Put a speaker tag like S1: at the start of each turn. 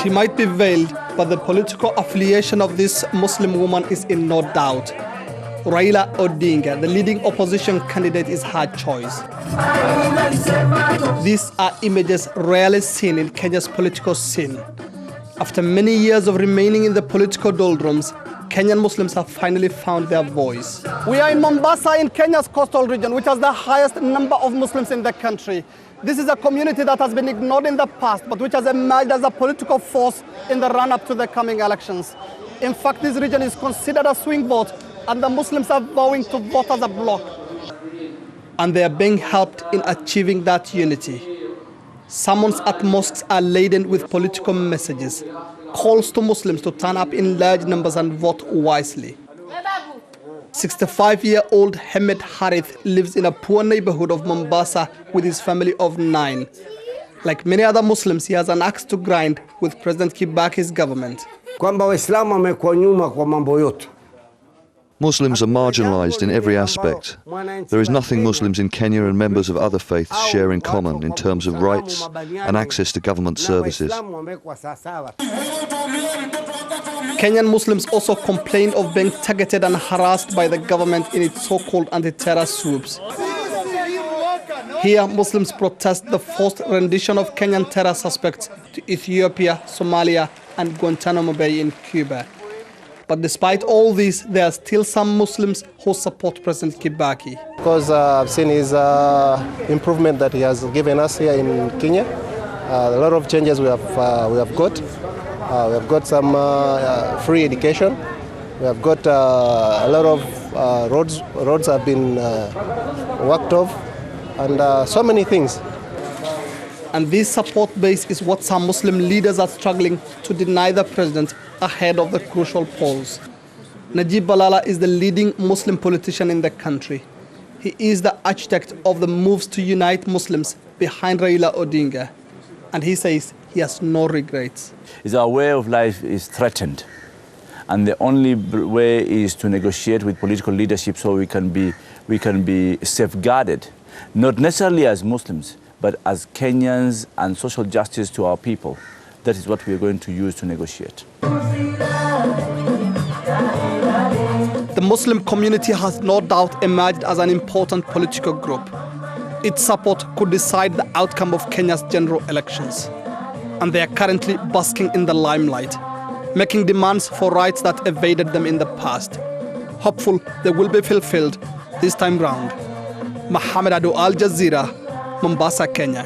S1: She might be veiled, but the political affiliation of this Muslim woman is in no doubt. Raila Odinga, the leading opposition candidate, is her choice. These are images rarely seen in Kenya's political scene. After many years of remaining in the political doldrums, Kenyan Muslims have finally found their voice. We are in Mombasa in Kenya's coastal region, which has the highest number of Muslims in the country. This is a community that has been ignored in the past, but which has emerged as a political force in the run-up to the coming elections. In fact, this region is considered a swing vote, and the Muslims are vowing to vote as a bloc. And they are being helped in achieving that unity. Sermons at mosques are laden with political messages, calls to Muslims to turn up in large numbers and vote wisely. 65-year-old Mohamed HERITH lives in a poor neighborhood of Mombasa with his family of 9. Like many other Muslims, he has an axe to grind with President Kibaki's government.
S2: Muslims are marginalized in every aspect. There is nothing Muslims in Kenya and members of other faiths share in common in terms of rights and access to government services.
S1: Kenyan Muslims also complain of being targeted and harassed by the government in its so-called anti-terror swoops. Here, Muslims protest the forced rendition of Kenyan terror suspects to Ethiopia, Somalia, and Guantanamo Bay in Cuba. But despite all this, there are still some Muslims who support President Kibaki.
S3: Because I've seen his improvement that he has given us here in Kenya. A lot of changes we have got. We have got some free education. We have got a lot of roads have been worked off, and so many things.
S1: And this support base is what some Muslim leaders are struggling to deny the president ahead of the crucial polls. NAJIB BALALA is the leading Muslim politician in the country. He is the architect of the moves to unite Muslims behind Raila Odinga. And he says he has no regrets.
S4: Our way of life is threatened. And the only way is to negotiate with political leadership so we can be safeguarded, not necessarily as Muslims, but as Kenyans and social justice to our people. That is what we are going to use to negotiate.
S1: The Muslim community has no doubt emerged as an important political group. Its support could decide the outcome of Kenya's general elections. And they are currently basking in the limelight, making demands for rights that evaded them in the past. Hopeful they will be fulfilled this time round. Mohamed Adow, Al Jazeera, Mombasa, Kenya.